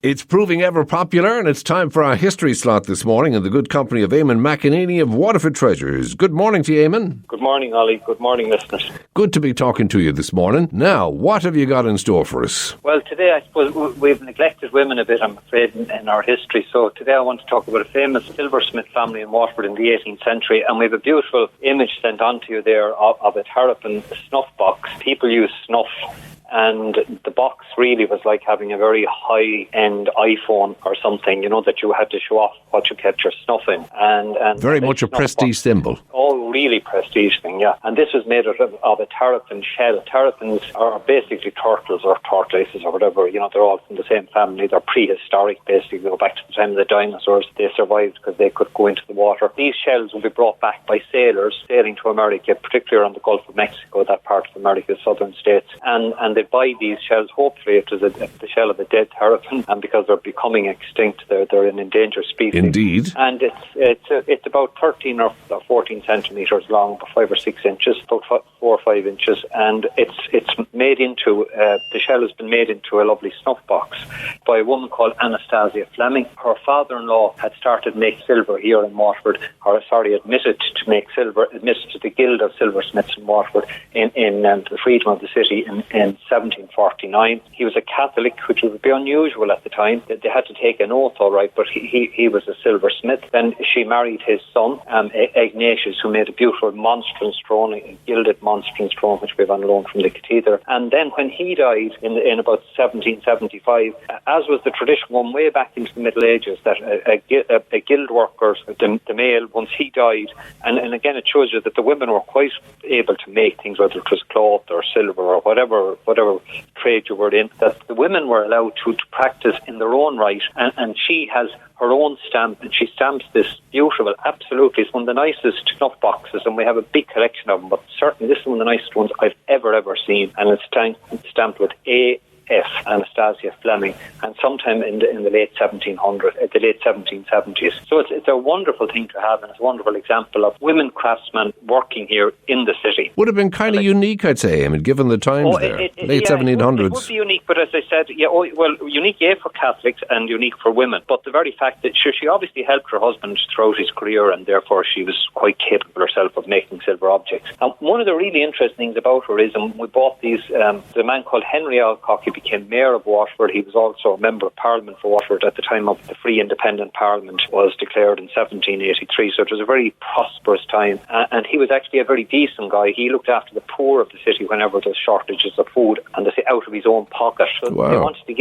It's proving ever popular, and it's time for our history slot this morning in the good company of Eamonn McEneaney of Waterford Treasures. Good morning to you, Eamonn. Good morning, Ollie. Good morning, listeners. Good to be talking to you this morning. Now, what have you got in store for us? Well, today I suppose we've neglected women a bit, I'm afraid, in our history. So today I want to talk about a famous silversmith family in Waterford in the 18th century, and we have a beautiful image sent on to you there of a Terrapin snuff box. People use snuff, and the box really was like having a very high-end iPhone or something, that you had to show off what you kept your snuff in. And very much a prestige symbol. Oh, really prestige thing, yeah. And this was made of a terrapin shell. Terrapins are basically turtles or tortoises or whatever. They're all from the same family. They're prehistoric, basically. They go back to the time of the dinosaurs. They survived because they could go into the water. These shells will be brought back by sailors sailing to America, particularly around the Gulf of Mexico, that part of America's southern states. And they buy these shells. Hopefully it was the shell of a dead terrapin, and because they're becoming extinct, they're an endangered species. Indeed. And it's about 13 or 14 centimetres long, about 5 or 6 inches, about 4 or 5 inches, and it's made into the shell has been made into a lovely snuff box by a woman called Anastasia Fleming. Her father-in-law had started to make silver here in Waterford, admitted to make silver, admitted to the Guild of Silversmiths in Waterford in the freedom of the city in 1749. He was a Catholic, which would be unusual at the time. They had to take an oath, all right, but he was a silversmith. Then she married his son, Ignatius, who made a beautiful monstrance throne, a gilded monstrance throne, which we have on loan from the cathedral. And then when he died in about 1775, as was the tradition going way back into the Middle Ages, that a guild worker, the male, once he died, and again it shows you that the women were quite able to make things, whether it was cloth or silver or whatever trade you were in, that the women were allowed to practice in their own right, and she has her own stamp, and she stamps this beautiful, absolutely, it's one of the nicest snuff boxes, and we have a big collection of them, but certainly this is one of the nicest ones I've ever seen, and it's stamped with A.F. Anastasia Fleming, and sometime in the late 1770s. So it's a wonderful thing to have, and it's a wonderful example of women craftsmen working here in the city. Would have been kind of unique, I'd say, given the times there. Late 1700s. It would be unique, but as I said, unique for Catholics and unique for women. But the very fact that she obviously helped her husband throughout his career, and therefore she was quite capable herself of making silver objects. And one of the really interesting things about her is, we bought these, the man called Henry Alcock, he became mayor of Waterford. He was also a member of Parliament for Waterford at the time of the Free Independent Parliament was declared in 1783, so it was a very prosperous time, and he was actually a very decent guy. He looked after the poor of the city whenever there was shortages of food, and they say out of his own pocket. So wow. They wanted to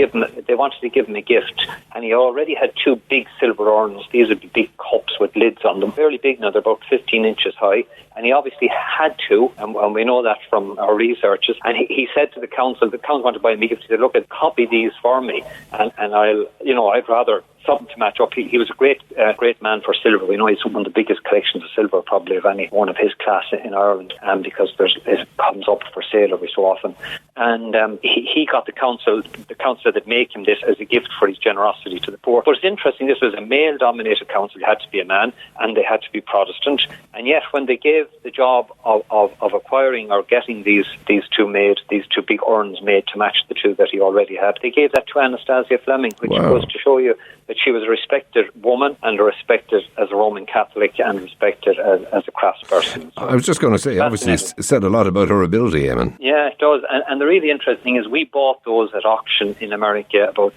give him a gift, and he already had 2 big silver urns. These would be big cups with lids on them, fairly big now, they're about 15 inches high, and he obviously had to, and we know that from our researches, and he said to the council wanted to buy him a gift. He said, look, copy these for me, and I'd rather something to match up. He was a great man for silver. We know he's one of the biggest collections of silver probably of any one of his class in Ireland, because it comes up for sale every so often. And he got the council that make him this as a gift for his generosity to the poor. But it's interesting, this was a male-dominated council. You had to be a man, and they had to be Protestant. And yet, when they gave the job of acquiring or getting these 2 big urns made to match the 2 that he already had, they gave that to Anastasia Fleming, which goes to show you that she was a respected woman, and respected as a Roman Catholic, and respected as a craftsperson. So I was just going to say, obviously it said a lot about her ability, Eamonn. Yeah, it does. And the really interesting is we bought those at auction in America about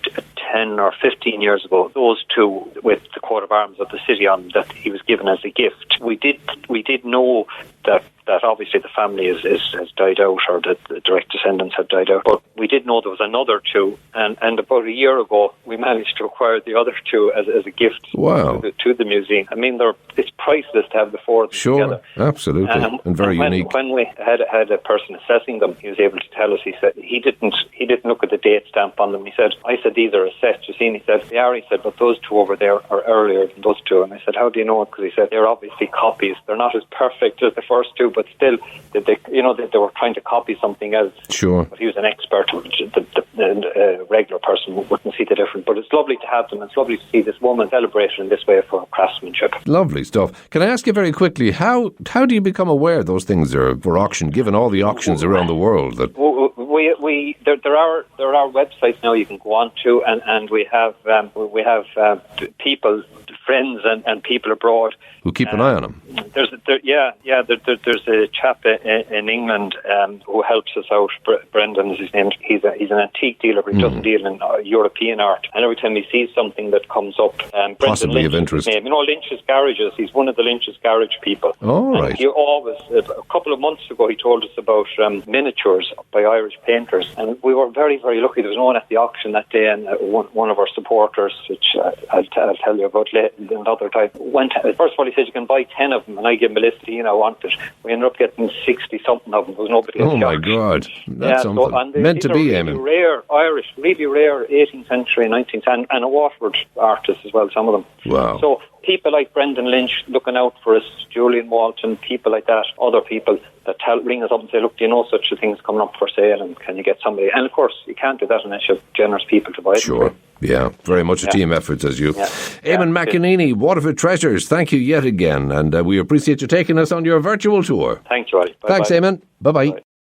10 or 15 years ago. Those 2 with the coat of arms of the city on that he was given as a gift. We did know that obviously the family has died out, or that the direct descendants have died out. But we did know there was another 2, and about a year ago we managed to acquire the other 2 as a gift. Wow. to the museum. I mean, it's priceless to have the 4 of them together. Sure, absolutely, and very unique. When we had a person assessing them, he was able to tell us. He said he didn't look at the date stamp on them. I said these are assessed. You see, and he said they are. He said, but those 2 over there are earlier than those 2. And I said, how do you know it? Because he said they're obviously copies. They're not as perfect as the first 2, but still, they were trying to copy something else. Sure. But he was an expert. The regular person wouldn't see the difference. But it's lovely to have them. It's lovely to see this woman celebrated in this way for her craftsmanship. Lovely stuff. Can I ask you very quickly, how do you become aware those things are for auction, given all the auctions around the world? That there are websites now you can go on to, and we have people, friends, and people abroad who keep an eye on them. There's a chap in England who helps us out. Brendan is his name. He's an antique dealer, but he doesn't deal in European art. And every time he sees something that comes up, possibly of interest. You know, Lynch's Garages. He's one of the Lynch's Garage people. Oh, right. He always, a couple of months ago, he told us about miniatures by Irish painters, and we were very, very lucky. There was no one at the auction that day, and one of our supporters, which I'll tell you about another time, went. First of all, he said you can buy 10 of them, and I gave him a list I wanted. We ended up getting 60-something of them. There was nobody at the auction. Oh my God, that's something. Meant to be, Eamonn. Rare Irish, really rare 18th century, 19th, and a Waterford artists as well, some of them. Wow. So people like Brendan Lynch looking out for us, Julian Walton, people like that, other people that ring us up and say, look, do you know such a thing's coming up for sale, and can you get somebody? And of course, you can't do that unless you have generous people to buy it. Sure. Yeah, very much a team effort, says you. Yeah. Eamonn McEneaney, Waterford Treasures, thank you yet again, and we appreciate you taking us on your virtual tour. Thank you, Ollie. Thanks, Eamonn. Bye-bye. Bye.